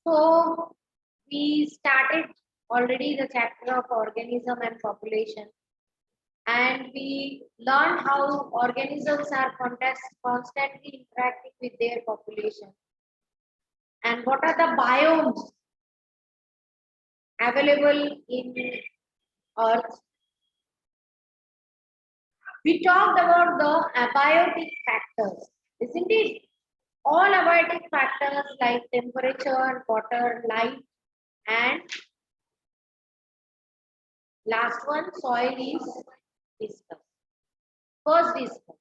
So we started already the chapter of organism and population, and we learned how organisms are constantly interacting with their population, and what are the biomes available in Earth. We talked about the abiotic factors, isn't it? All abiotic factors like temperature, water, light, and last one, soil is discussed. First discussed.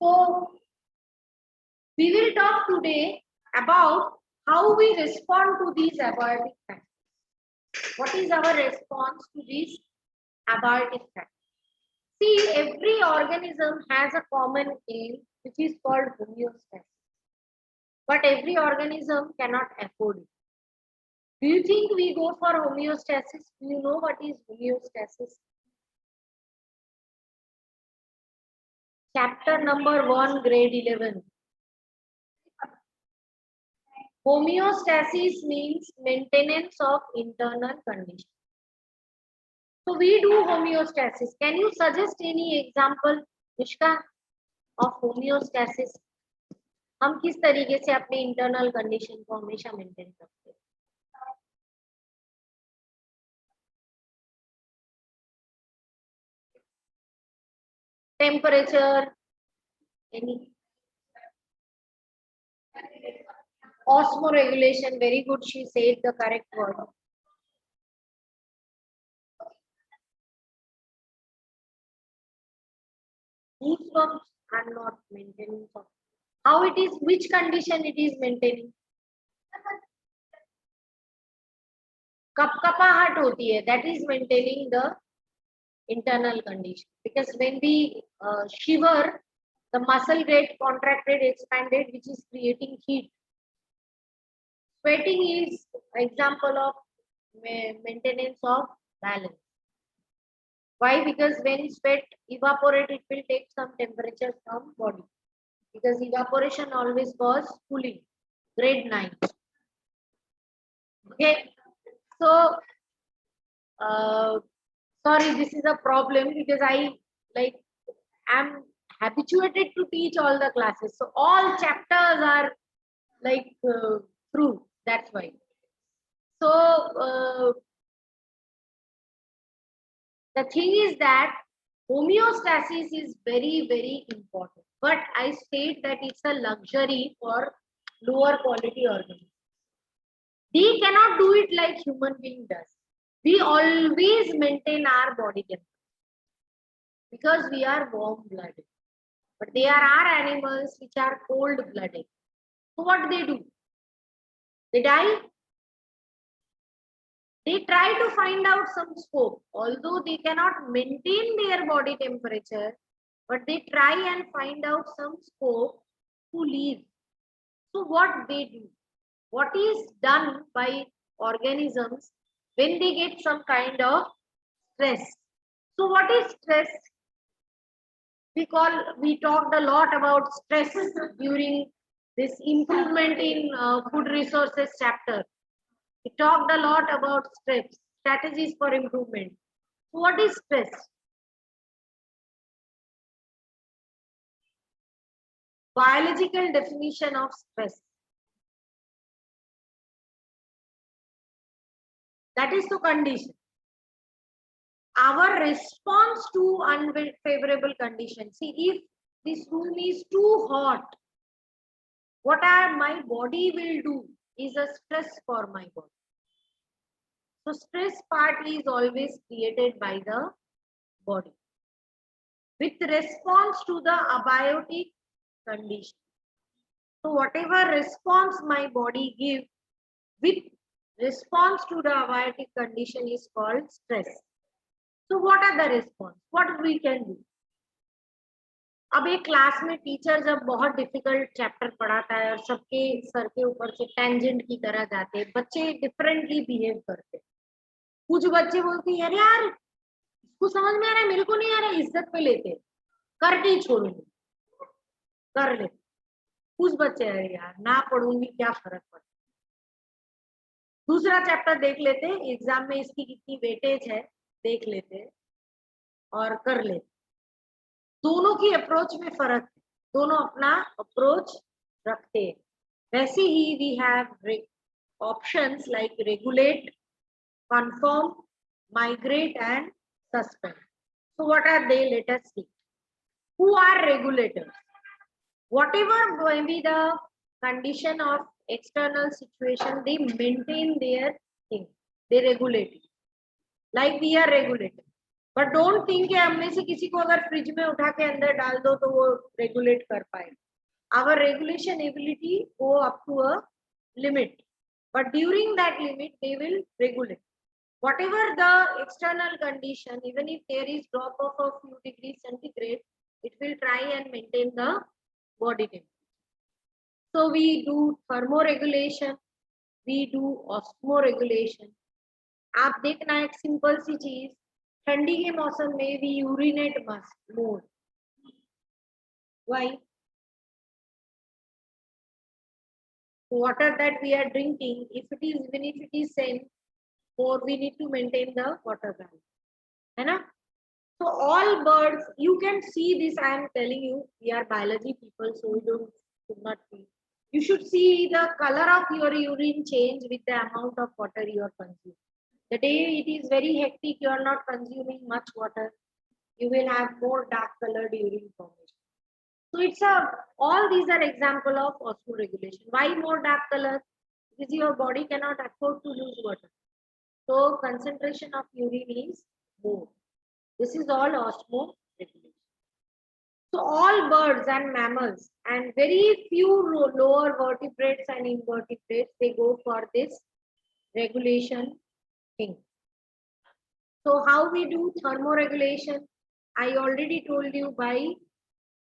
So we will talk today about how we respond to these abiotic factors. What is our response to these abiotic factors? See, every organism has a common aim, which is called homeostasis. But every organism cannot afford it. Do you think we go for homeostasis? Do you know what is homeostasis? Chapter number 1, grade 11. Homeostasis means maintenance of internal condition. So we do homeostasis. Can you suggest any example, Mishka, of homeostasis? हम किस तरीके से अपने internal condition को हमेशा maintain करते हैं? Temperature, any osmoregulation, very good, she said the correct word. Heat pumps are not maintaining. How it is, which condition it is maintaining? कपकपाहट होती है, that is maintaining the internal condition, because when we shiver, the muscle get contracted, expanded, which is creating heat. Sweating is example of maintenance of balance. Why? Because when sweat evaporate, it will take some temperature from body, because evaporation always cause cooling. Grade 9. Okay, so sorry, this is a problem because I am habituated to teach all the classes, so all chapters are through. That's why. So the thing is that homeostasis is very, very important. But I state that it's a luxury for lower quality organisms. We cannot do it like human being does. We always maintain our body temperature because we are warm blooded. But there are animals which are cold blooded. So what they do? They die. They try to find out some scope, although they cannot maintain their body temperature, but they try and find out some scope to live. So what they do? What is done by organisms when they get some kind of stress? So what is stress? We talked a lot about stress during this improvement in food resources chapter. We talked a lot about stress, strategies for improvement. So what is stress? Biological definition of stress. That is the condition. Our response to unfavorable conditions. See, if this room is too hot, what my body will do is a stress for my body. So stress part is always created by the body with response to the abiotic condition. So whatever response my body gives with response to the abiotic condition is called stress. So what are the response? What we can do? अब एक class में teacher जब बहुत difficult chapter पढ़ाता है और सबके sir के ऊपर से टेंजेंट की तरह जाते हैं, बच्चे डिफरेंटली बिहेव करते हैं. कुछ बच्चे बोलते हैं अरे यार इसको समझ में आ रहा है, मेरे को नहीं आ रहा है, इज्जत पे लेते हैं, कर नहीं छोड़ूंगी, कर ले. कुछ बच्चे अरे यार ना पढ़ूंगी क्या फर्क पड़ता. दूसरा चैप्टर देख लेते हैं, एग्जाम में इसकी कितनी वेटेज है देख लेते हैं और कर लेते। दोनों की अप्रोच में फर्क है, दोनों अपना अप्रोच रखते हैं। वैसे ही we have options like regulate, conform, migrate and suspend. So what are they? Let us see. Who are regulators? Whatever may be the condition of external situation, they maintain their thing. They regulate it. Like we are regulated. But don't think कि हम में से किसी को अगर fridge में उठा के अंदर डाल दो तो वो रेगुलेट कर पाए. Our regulation ability go up to a limit. But during that limit, they will regulate. Whatever the external condition, even if there is drop of a few degrees centigrade, it will try and maintain the body temperature. So we do thermoregulation, we do osmoregulation. आप देखना एक simple सी चीज, ठंडी के मौसम में we urinate more. Why? Water that we are drinking, if it is, even if it is same, or we need to maintain the water balance, है ना? So all birds, you can see this. I am telling you, we are biology people, so we should not see. You should see the color of your urine change with the amount of water you are consuming. The day it is very hectic, you are not consuming much water, you will have more dark colored urine formation. So it's all these are example of osmoregulation. Why more dark color? Because your body cannot afford to lose water. So concentration of urine is more. This is all osmoregulation. So all birds and mammals and very few lower vertebrates and invertebrates, they go for this regulation thing. So how we do thermoregulation? I already told you by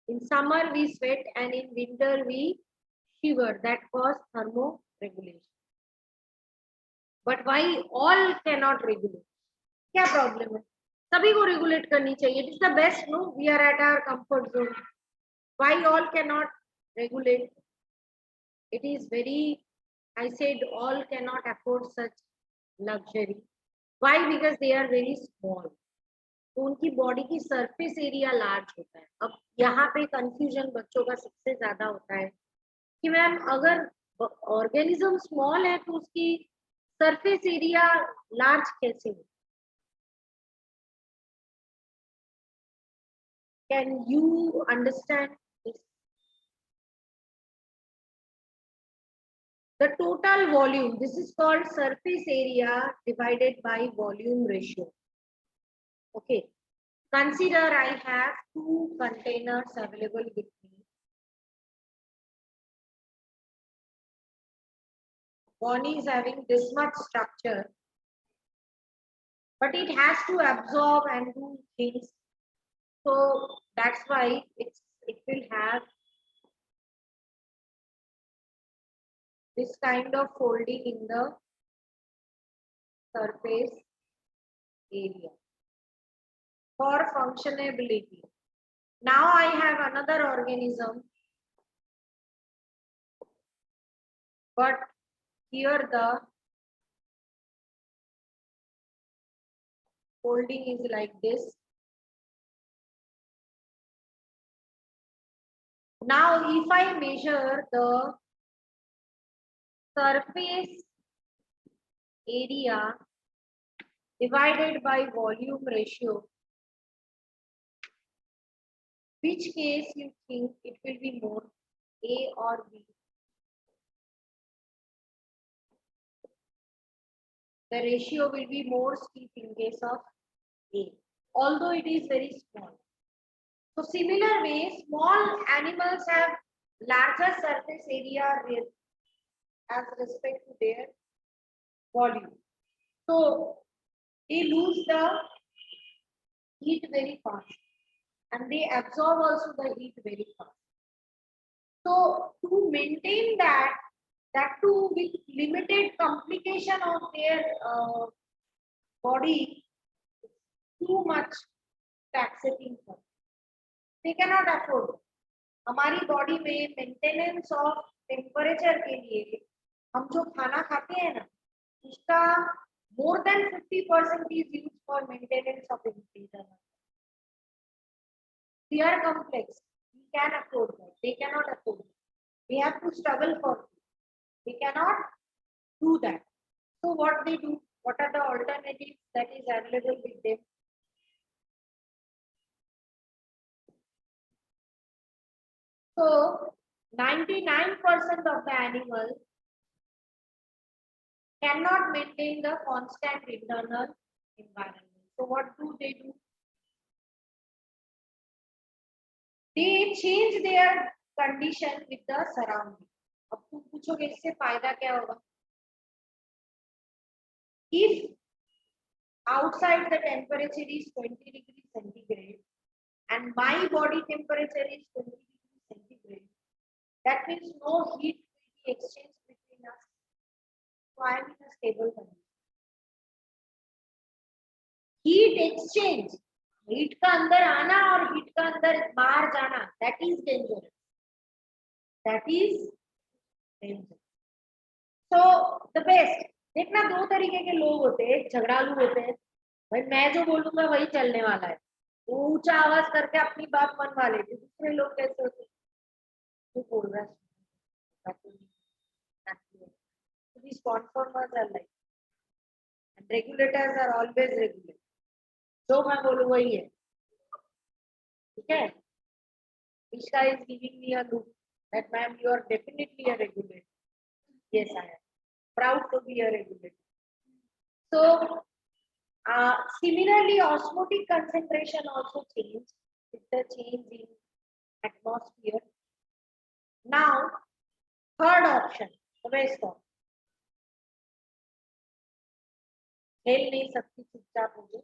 in summer we sweat and in winter we shiver. That cause thermoregulation. But why all cannot regulate? क्या problem है? सभी को regulate करनी चाहिए. It is the best, no? We are at our comfort zone. Why all cannot regulate? It is very, I said all cannot afford such luxury. Why? Because they are very small. तो उनकी body की surface area large होता है. अब यहाँ पे confusion बच्चों का सबसे ज्यादा होता है कि मैम अगर ऑर्गेनिज्म स्मॉल है तो उसकी सरफेस एरिया लार्ज कैसे हो? Can you understand this? The total volume, this is called surface area divided by volume ratio. Okay. Consider I have two containers available with me. One is having this much structure, but it has to absorb and do things. So that's why it will have this kind of folding in the surface area for functionability. Now I have another organism, but here the folding is like this. Now if I measure the surface area divided by volume ratio, which case you think it will be more, A or B? The ratio will be more steep in case of A, although it is very small. So similar way, small animals have larger surface area as respect to their volume. So they lose the heat very fast and they absorb also the heat very fast. So to maintain that too with limited complication of their body, too much taxing for. They cannot afford. हमारी body में maintenance of temperature के लिए हम जो खाना खाते हैं ना, उसका more than 50% is used for maintenance of internal. They are complex. We can afford that. They cannot afford it. We have to struggle for it. They cannot do that. So what they do? What are the alternatives that is available with them? So 99% of the animals cannot maintain the constant internal environment. So what do? They change their condition with the surrounding. अब तुम पूछोगे इससे फायदा क्या होगा? If outside the temperature is 20 degrees centigrade and my body temperature is 20 degrees centigrade, that means no heat will be exchanged between us. So I am in a stable condition. Heat exchange, heat का अंदर आना और heat का अंदर बाहर जाना, that is dangerous. That is dangerous. So the best. देखना दो तरीके के लोग होते हैं, एक झगड़ालू होते हैं, भाई मैं जो बोलूंगा वही चलने वाला है, वो ऊंचा आवाज करके अपनी बात मनवा लेते. दूसरे लोग कैसे होते हैं, तू बोल रहा है, these conformers are like, and regulators are always regular. जो मैं बोलूँ वही है, ठीक है. Ishka is giving me a look that ma'am you are definitely a regulator. Yes, I am proud to be a regulator. So similarly, osmotic concentration also changed with the change in atmosphere. Now, third option, rest of. खेल नहीं सकती, चुपचाप हो गए,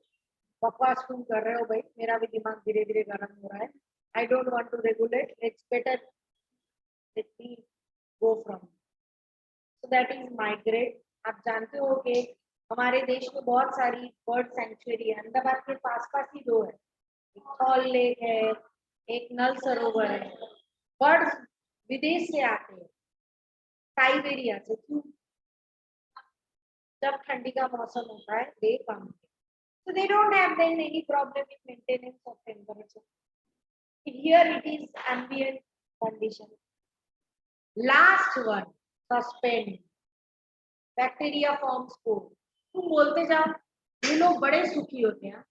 बकवास तुम कर रहे हो भाई, मेरा भी दिमाग धीरे धीरे गर्म हो रहा है. I don't want to regulate. It's better let me go from. So that is migrate. आप जानते हो कि हमारे देश में बहुत सारी बर्ड सेंचुरी है. अहमदाबाद के पास पास ही दो है, एक थॉल लेक है, एक नल सरोवर है. बर्ड्स विदेश से आते हैं, साइबेरिया से. क्यों? जब ठंडी का मौसम होता है दे कम. So they don't have then any problem in maintenance of temperature. Here it is ambient condition. Last one, suspend. Bacteria forms spore. तुम बोलते जाओ, ये लोग बड़े सुखी होते हैं,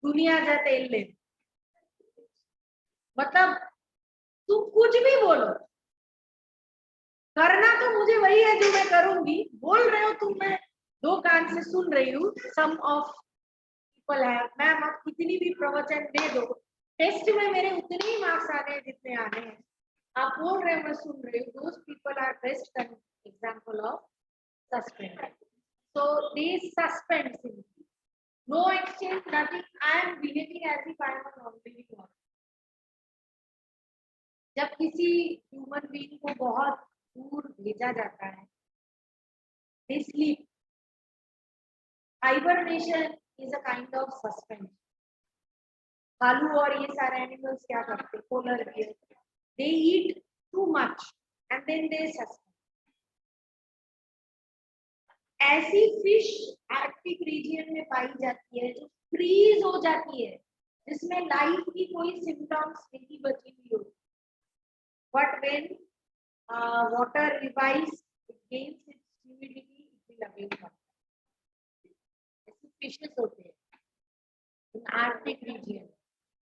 दुनिया जाते ले. मतलब तुम कुछ भी बोलो, करना तो मुझे वही है जो मैं करूंगी. बोल रहे हो तुम, मैं दो कान से सुन रही हूँ. सम ऑफ पीपल है, मैम आप कितनी भी प्रवचन दे दो, टेस्ट में मेरे उतने ही मार्क्स आने हैं जितने आने हैं. आप बोल रहे हो, मैं सुन रही हूँ. Those people are best example of suspend. So they suspend simply. No exchange, nothing. I am behaving as if I am a non-living one. जब किसी ह्यूमन बीइंग को बहुत दूर भेजा जाता है, they sleep. Hibernation is a kind of suspension. भालू और ये सारे एनिमल्स क्या करते हैं, polar bear, they eat too much and then they suspend. ऐसी फिश आर्कटिक रीजन में पाई जाती है जो फ्रीज हो जाती है, जिसमें लाइफ की कोई सिम्टम्स नहीं बची हुई हो. But when water revives, it gains its humidity, it will again come. ऐसी फिशेस होते हैं in Arctic region.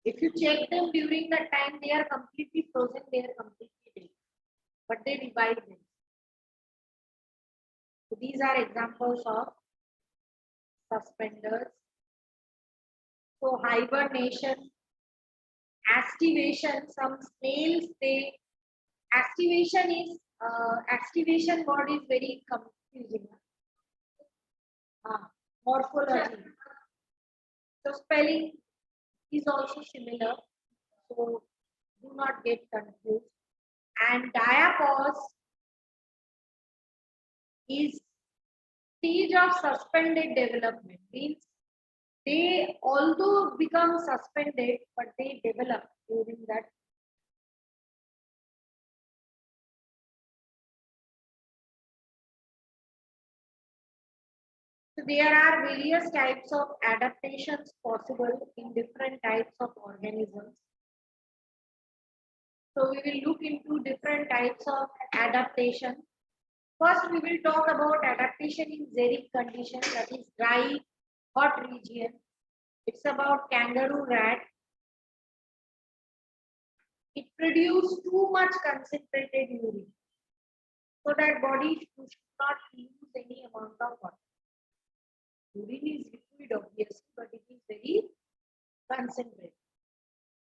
If you check them during the time, they are completely frozen, they are completely dead, but they revive them. So these are examples of suspenders. So hibernation, activation. Some snails, they activation is activation word is very confusing. Morphology. So spelling is also similar. So do not get confused. And diapause is stage of suspended development. Means they although become suspended, but they develop during that So there are various types of adaptations possible in different types of organisms. So we will look into different types of adaptation. First, we will talk about adaptation in xeric condition, that is dry, hot region. It's about kangaroo rat. It produces too much concentrated urine, so that body should not use any amount of water. Urine is liquid, obviously, but it is very concentrated.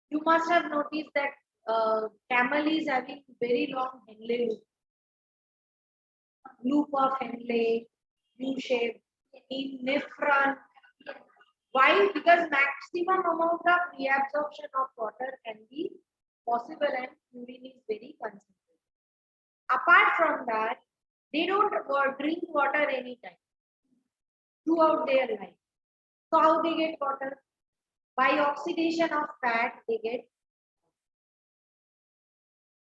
You must have noticed that camel is having very long Henle loop of Henle, U shape, in nephron. Why? Because maximum amount of reabsorption of water can be possible and urine is very concentrated. Apart from that, they don't drink water anytime throughout their life. So how they get water? By oxidation of fat, they get.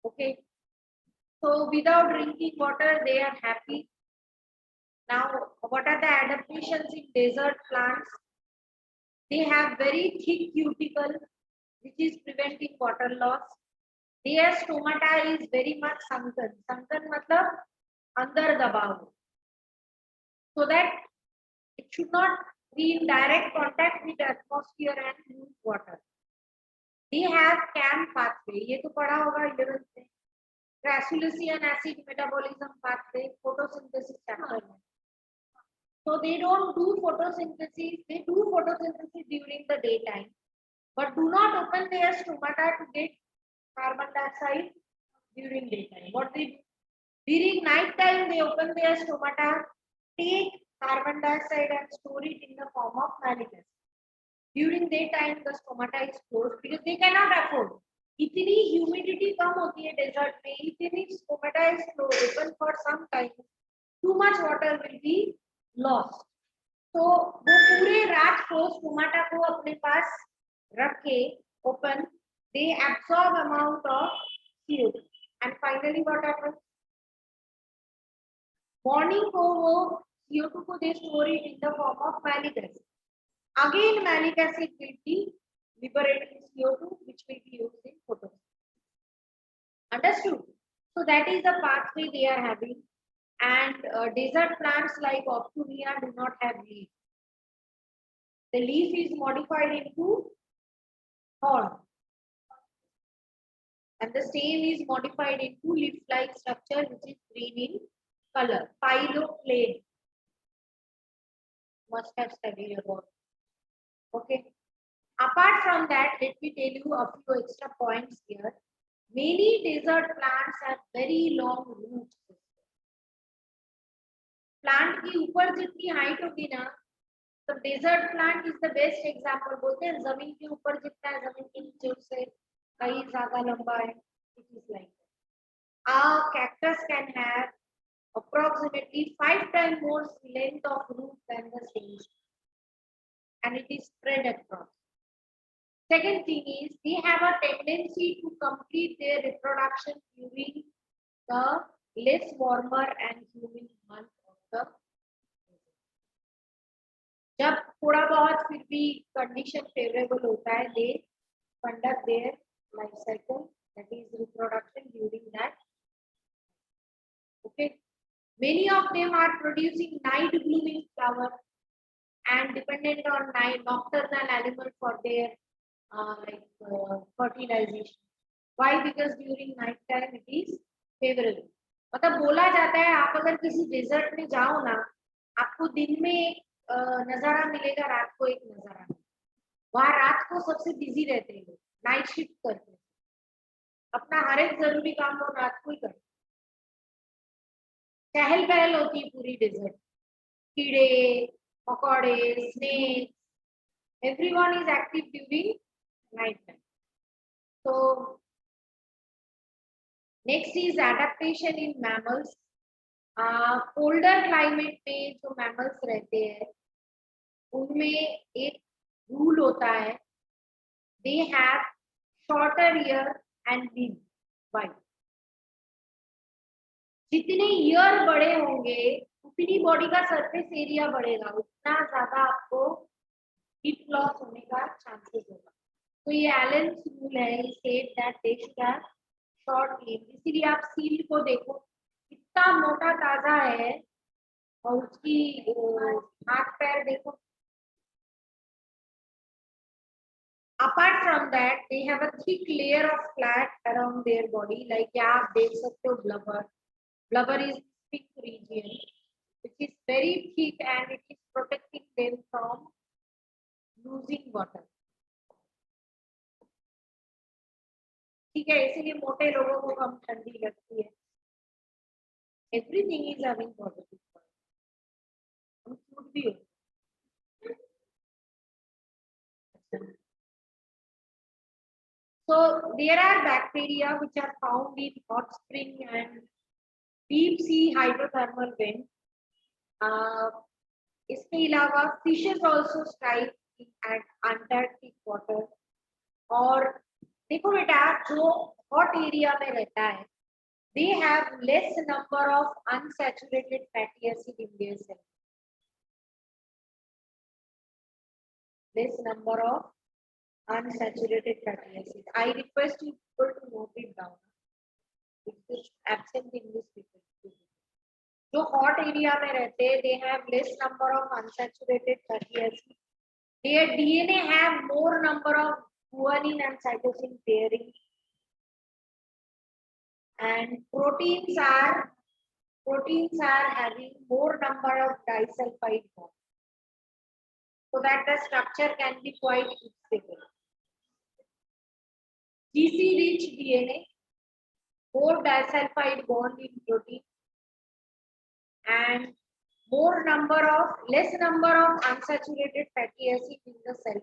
Okay. So without drinking water, they are happy. Now, what are the adaptations in desert plants? They have very thick cuticle, which is preventing water loss. Their stomata is very much sunken. Sunken matlab under the bowl, so that it should not be in direct contact with the atmosphere and lose water. They have CAM pathway. ये तो पढ़ा होगा 11th में. Crassulacean acid metabolism pathway, photosynthesis chapter. So they don't do photosynthesis. They do photosynthesis during the daytime, but do not open their stomata to get carbon dioxide during daytime. What they do? During night time, they open their stomata, take carbon dioxide and store it in the form of malic acid. During daytime, the stomata is closed because they cannot afford. इतनी humidity कम होती है desert में, इतनी stomata is open for some time, too much water will be lost. तो वो पूरे रात को stomata को अपने पास रख के open, they absorb amount of CO2 and finally what happens? Morning को वो CO2 को they store it in the form of malic acid. Again, malic acid will be liberating CO2, which will be used in photosynthesis. Understood? So that is the pathway they are having. And desert plants like Optunia do not have leaf. The leaf is modified into horn, and the stem is modified into leaf-like structure, which is green in color. Phyloplane. Must have studied about. Okay. Apart from that, let me tell you a few extra points here. Many desert plants have very long roots. Plant की ऊपर जितनी height होगी ना, तो desert plant is the best example. बोलते हैं जमीन के ऊपर जितना है, जमीन के नीचे उससे कहीं ज़्यादा लंबा है. It is like that. A cactus can have approximately 5 times more length of root than the same, and it is spread across. Second thing is they have a tendency to complete their reproduction during the less warmer and humid month of the season. जब थोड़ा बहुत फिर भी condition favorable होता है, they conduct their life cycle, that is reproduction during that. Okay, many of them are producing night blooming flower and dependent on night nocturnal animal for their fertilization. Why? Because during night time it is favorable. मतलब बोला जाता है आप अगर किसी desert में जाओ ना, आपको दिन में एक नजारा मिलेगा, रात को एक नजारा मिलेगा. वहाँ रात को सबसे बिजी रहते हैं लोग, नाइट शिफ्ट करते हैं, अपना हर एक जरूरी काम वो रात को ही करते हैं. चहल पहल होती है पूरी डेजर्ट, कीड़े मकोड़े, snakes, everyone is active during night time. So next is adaptation in mammals. Colder climate में जो mammals रहते हैं, उनमें एक rule होता है, they have shorter ear and beak. Why? जितने ईयर बड़े होंगे जितनी बॉडी का सरफेस एरिया बढ़ेगा उतना ज्यादा आपको हीट लॉस होने का चांसेस होगा। तो ये एलेन्स रूल है, ये said that they should have short lives. इसीलिए आप सील को देखो कितना मोटा ताजा है और उसकी हाथ पैर देखो। Apart from that, they have a thick layer of fat around their body. Like yeah, आप देख सकते हो blubber. Blubber is thick region, which is very thick and it is protecting them from losing water. ठीक है, इसीलिए मोटे लोगों को कम ठंडी लगती है। Everything is having positive point. हम फूड भी हो। So there are bacteria which are found in hot spring and deep sea hydrothermal vent. इसके अलावा fishes also strive at Antarctic water. और देखो बेटा, जो हॉट एरिया में रहता है they have less number of unsaturated fatty acid in their cell. Less number of unsaturated fatty acid. I request you people to note it down. It is absent in this paper. जो hot area में रहते हैं they have less number of unsaturated fatty acids. Their DNA have more number of guanine and cytosine pairing, and proteins are having more number of disulfide bonds, so that the structure can be quite stable. GC rich DNA, more disulfide bond in protein, and less number of unsaturated fatty acid in the cell.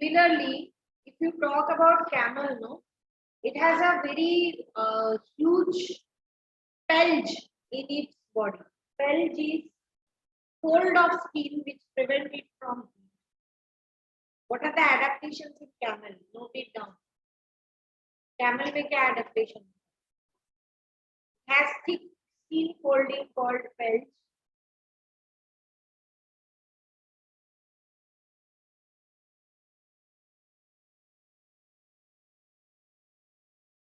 Similarly, if you talk about camel, no, it has a very huge pelage in its body. Pelage is fold of skin which prevent it from heat. What are the adaptations in camel? Note it down. Camel में क्या adaptation? Has thick skin folding called pelage.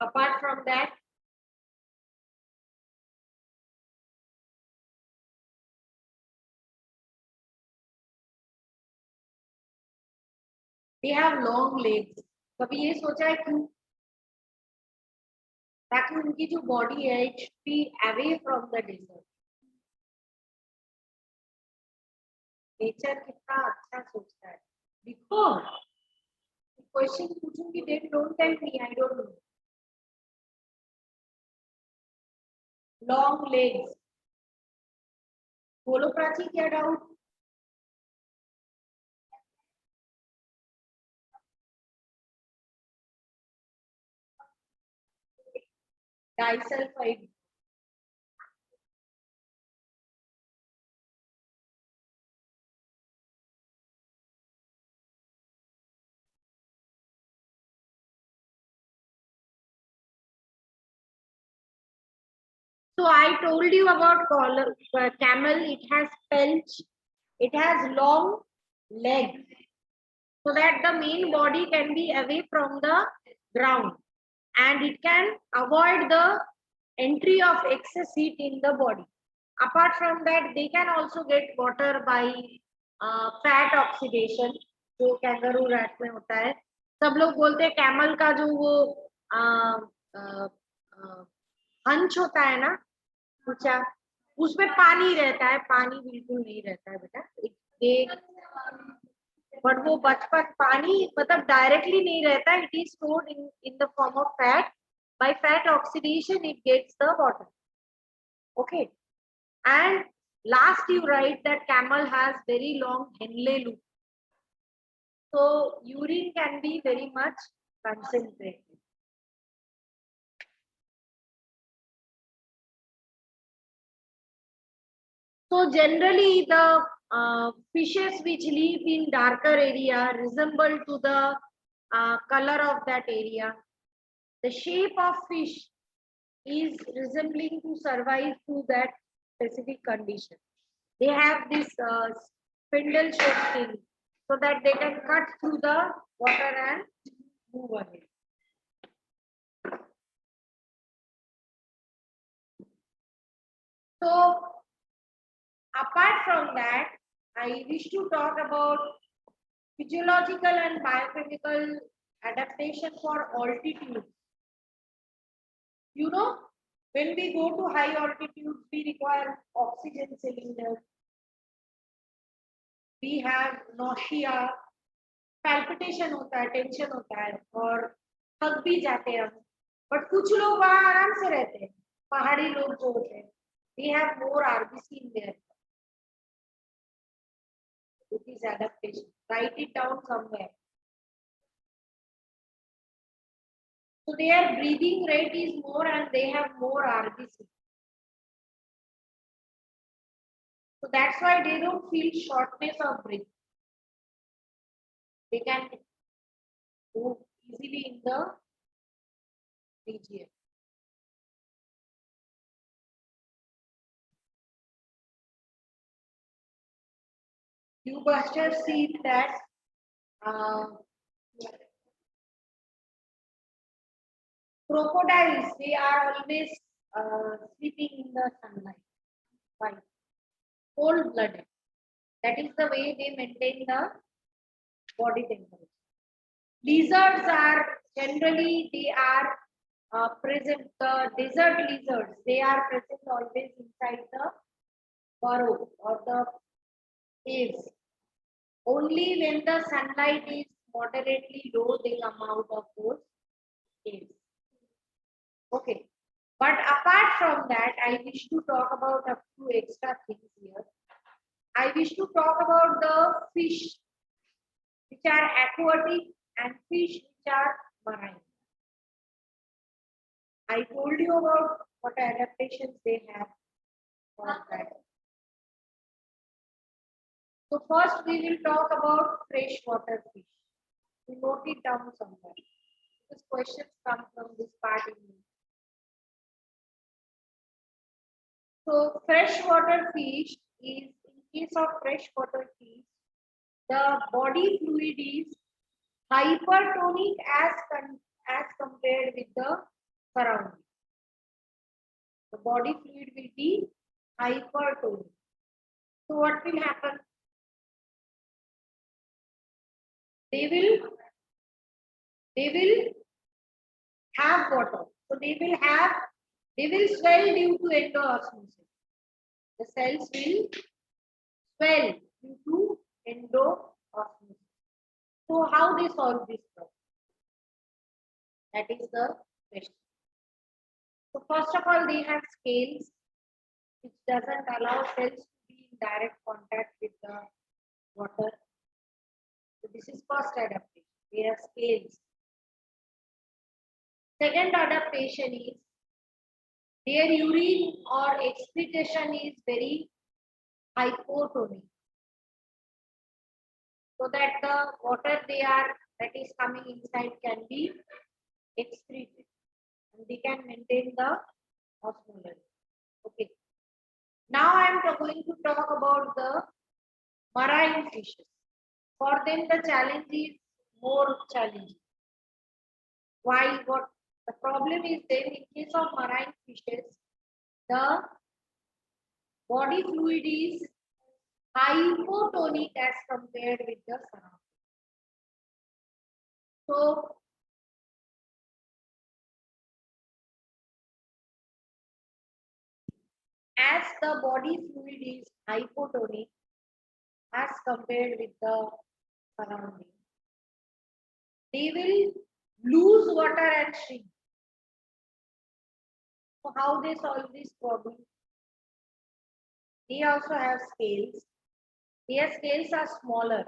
Apart from that, they have long legs. कभी ये सोचा है क्यों? ताकि उनकी जो बॉडी है it should be away from the desert. Nature कितना अच्छा सोचता है। देखो, क्वेश्चन पूछूंगी, then don't tell me I don't know. Long legs, बोलो प्राची, क्या doubt? Disulphide. So I told you about camel. It has pelage. It has long legs, so that the main body can be away from the ground, and it can avoid the entry of excess heat in the body. Apart from that, they can also get water by fat oxidation, जो kangaroo rat में होता है। सब लोग बोलते हैं camel का जो वो हंच होता है ना, ऊंचा, उसमें पानी रहता है। पानी बिल्कुल नहीं रहता है बेटा, बट वो बचपन पानी मतलब डायरेक्टली नहीं रहता, it is stored in the form of fat. by fat oxidation it gets the water, okay, and Last you write that camel has very long Henle loop. So urine can be very much concentrated. So generally the fishes which live in darker area resemble to the color of that area. The shape of fish is resembling to survive through that specific condition. They have this spindle shaped thing so that they can cut through the water and move ahead. So apart from that, I wish to talk about physiological and biochemical adaptation for altitude. You know, when we go to high altitudes, we require oxygen cylinders. We have nausea, palpitation होता है, tension होता है और थक भी जाते हैं हम. But कुछ लोग वहाँ आराम से रहते हैं. पहाड़ी लोग जो होते हैं, they have more RBC in there. It is adaptation. Write it down somewhere. So their breathing rate is more and they have more RBC. So that's why they don't feel shortness of breath. They can move easily in the region. You must have seen that crocodiles, they are always sleeping in the sunlight. Why? Cold-blooded. That is the way they maintain the body temperature. Lizards are generally, they are present, the desert lizards, they are present always inside the burrow or the caves. Only when the sunlight is moderately low, they come out of those caves. Okay. But apart from that, I wish to talk about a few extra things here. I wish to talk about the fish which are aquatic and fish which are marine. I told you about what adaptations they have for that. So first we will talk about freshwater fish. We note it down somewhere. These questions come from this part in me. So freshwater fish is, in case of freshwater fish, the body fluid is hypertonic as compared with the surrounding. The body fluid will be hypertonic. So what will happen? They will have water. So they will swell due to endoosmosis. The cells will swell due to endoosmosis. So how they solve this problem? That is the question. So first of all, they have scales which doesn't allow cells to be in direct contact with the water. So this is first adaptation. They have scales. Second adaptation is their urine or excretion is very hypotonic. So that the water that is coming inside can be excreted and they can maintain the osmolarity. Okay. Now I am going to talk about the marine fishes. For them, the challenge is more challenging. Why? What the problem is then in case of marine fishes, the body fluid is hypotonic as compared with the surrounding. So as the body fluid is hypotonic as compared with the surrounding, they will lose water and shrink. So how they solve this problem? They also have scales. Their scales are smaller,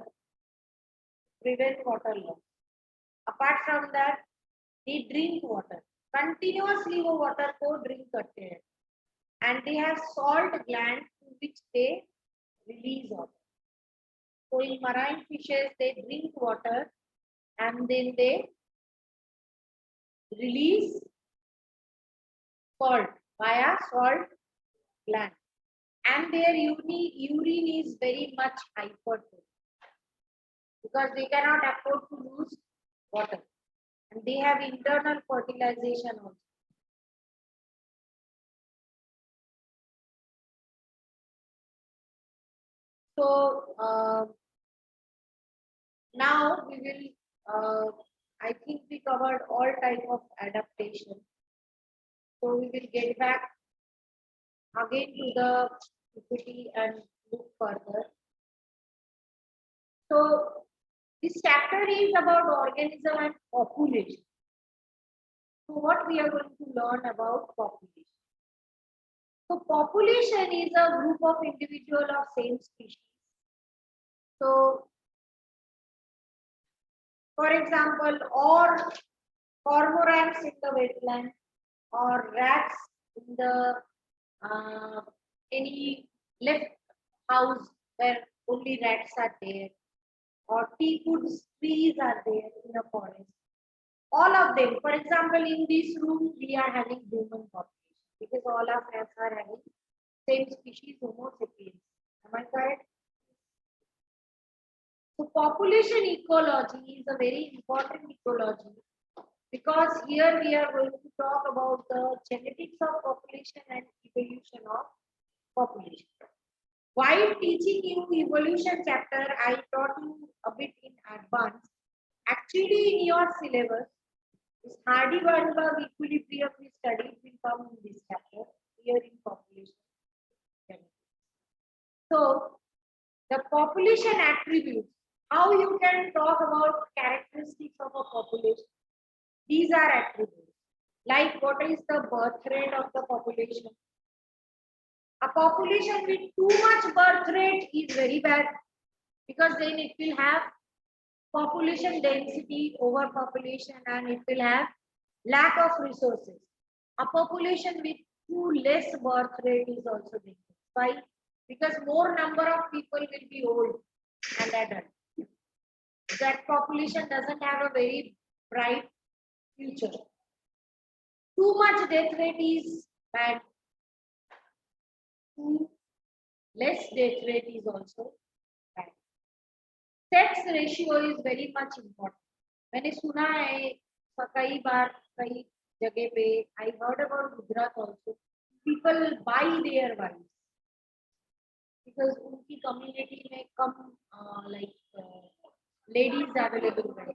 prevent water loss. Apart from that, they drink water. Continuously वो water को drink करते हैं. And they have salt gland through which they release water. So in marine fishes, they drink water and then they release salt via salt gland. And their urine is very much hypertrophic because they cannot afford to lose water. And they have internal fertilization also. So now we will, I think we covered all type of adaptation. So we will get back again to the PPT and look further. So this chapter is about organism and population. So what we are going to learn about population. So population is a group of individuals of same species. So for example, or cormorants in the wetland, or rats in the any left house where only rats are there, or teakwood trees are there in a forest. All of them, for example, in this room we are having human population because all of us are having same species Homo sapiens. Am I correct? So population ecology is a very important ecology because here we are going to talk about the genetics of population and evolution of population. While teaching you evolution chapter, I taught you a bit in advance. Actually, in your syllabus, this Hardy-Weinberg equilibrium we studied will come in this chapter here in population genetics. So, the population attributes, how you can talk about characteristics of a population. These are attributes. Like what is the birth rate of the population? A population with too much birth rate is very bad because then it will have population density, overpopulation, and it will have lack of resources. A population with too less birth rate is also dangerous. Why? Because more number of people will be old and adult. That population doesn't have a very bright future. Too much death rate is bad. Too less death rate is also bad. Sex ratio is very much important. मैंने सुना है कई बार कई जगह पे I heard about Gujarat also. People buy their wives because उनकी community में कम ladies available है.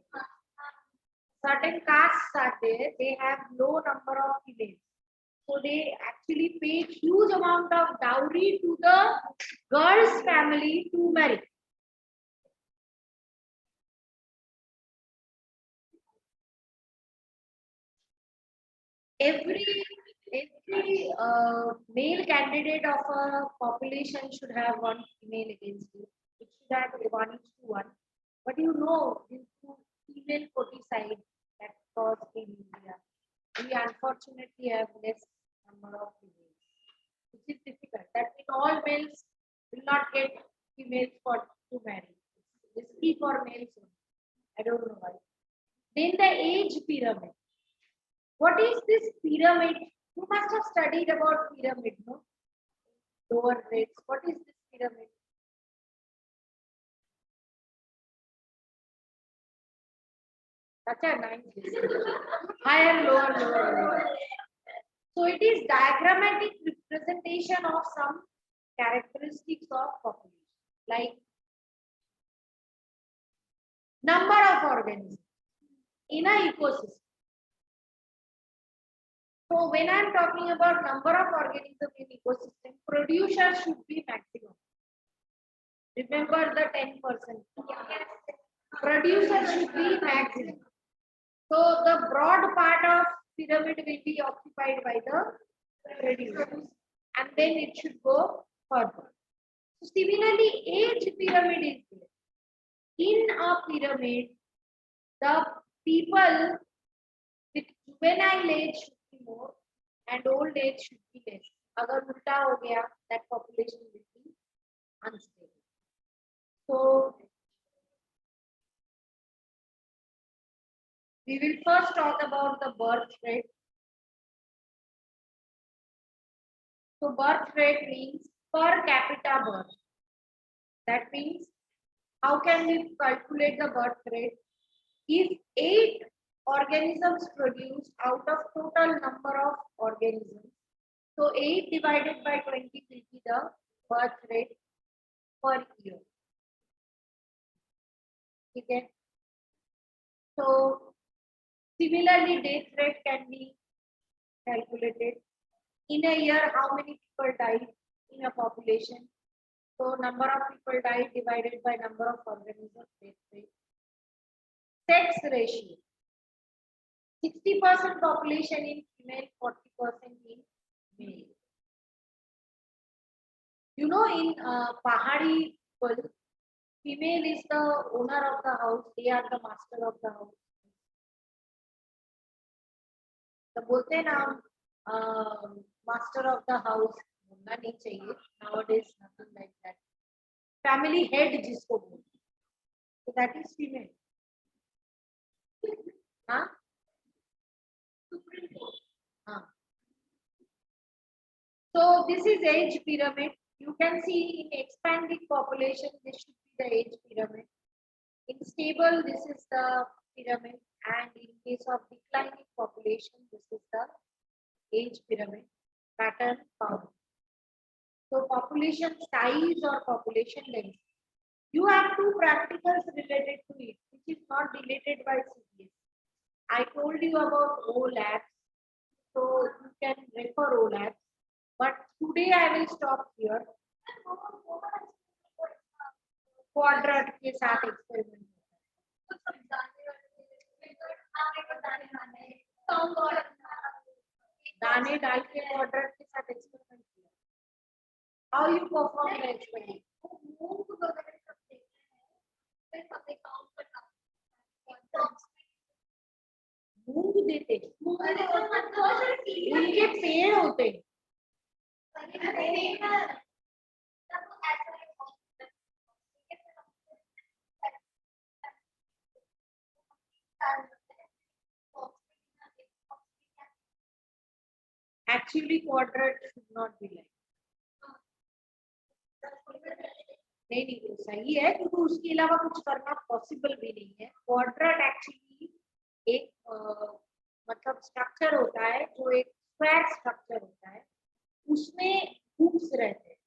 Certain castes are there, they have low number of females. So they actually pay huge amount of dowry to the girl's family to marry. Every male candidate of a population should have one female against you. It should have 1:1. But you know, due to female foeticide that caused in India, we unfortunately have less number of females, which is difficult. That means all males will not get females for to marry. It's risky for males only. I don't know why. Then the age pyramid. What is this pyramid? You must have studied about pyramid, no? Lower rates. What is this pyramid? Such a nice higher, lower, lower, lower. So it is diagrammatic representation of some characteristics of population, like number of organisms in an ecosystem. So when I am talking about number of organisms in ecosystem, producer should be maximum. Remember the 10%. Producer should be maximum. So the broad part of pyramid will be occupied by the producers, and then it should go further. So similarly, age pyramid is there. In a pyramid, the people with juvenile age should be more and old age should be less. अगर उल्टा हो गया, that population will be unstable. So we will first talk about the birth rate. So birth rate means per capita birth. That means how can we calculate the birth rate? If 8 organisms produced out of total number of organisms, so 8 divided by 20 will be the birth rate per year. Okay. So similarly, death rate can be calculated. In a year, how many people died in a population? So number of people died divided by number of organisms, death rate. Sex ratio. 60% population in female, 40% in male. You know, in Pahari people, female is the owner of the house, they are the master of the house. तो बोलते हैं ना master of the house बोलना नहीं चाहिए. Nowadays nothing like that. Family head जिसको बोलते हैं, so that is female. हाँ? हाँ. So this is age pyramid. You can see in expanding population, this should be the age pyramid. In stable, this is the pyramid, and in case of declining population, this is the age pyramid pattern found. So population size or population length. You have two practicals related to it, which is not related by CBS. I told you about OLabs, so you can refer OLabs. But today I will stop here. Quadrant के साथ experiment. दाने डाल के quadrant के साथ experiment किया. How you perform the experiment? मूंग देते, उनके पेड़ होते. Actually, quadrant should not be like. नहीं वो सही है क्योंकि उसके अलावा कुछ करना पॉसिबल भी नहीं है. क्वाड्रेंट एक्चुअली एक मतलब स्ट्रक्चर होता है जो एक स्क्वायर स्ट्रक्चर होता है, उसमें हूप्स रहते हैं,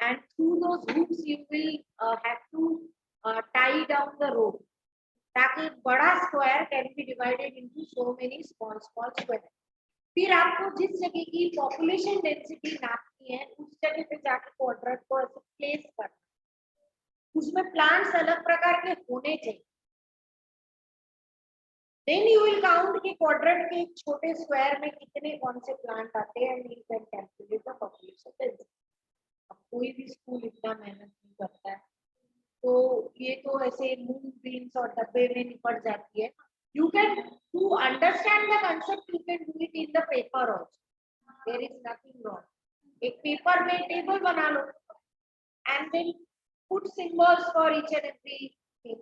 and through those hoops you will have to tie down the rope ताकि बड़ा square can be divided into so many small small square. फिर आपको जिस जगह की पॉपुलेशन डेंसिटी नापनी है उस जगह पे जाके क्वाड्रेंट को ऐसे प्लेस करना. उसमें प्लांट्स अलग प्रकार के होने चाहिए. देन यू विल काउंट कि क्वाड्रेंट के एक छोटे स्क्वायर में कितने कौन से प्लांट आते हैं, and you can calculate the population density. अब कोई भी स्कूल इतना मेहनत नहीं करता है, तो ये तो ऐसे मूंग बीन्स और डब्बे में निपट जाती है. You can to understand the concept, you can do it in the paper also. There is nothing wrong. एक पेपर में टेबल बना लो and then put symbols for each and every thing.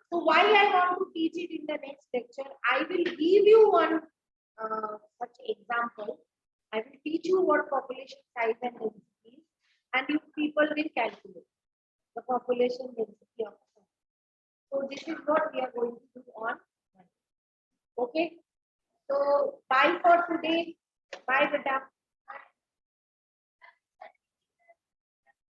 So why I want to teach it in the next lecture, I will give you one such example. I will teach you what population size and density is, and you people will calculate the population density of the. So this is what we are going to do on. Okay, so bye for today. Bye, Beta.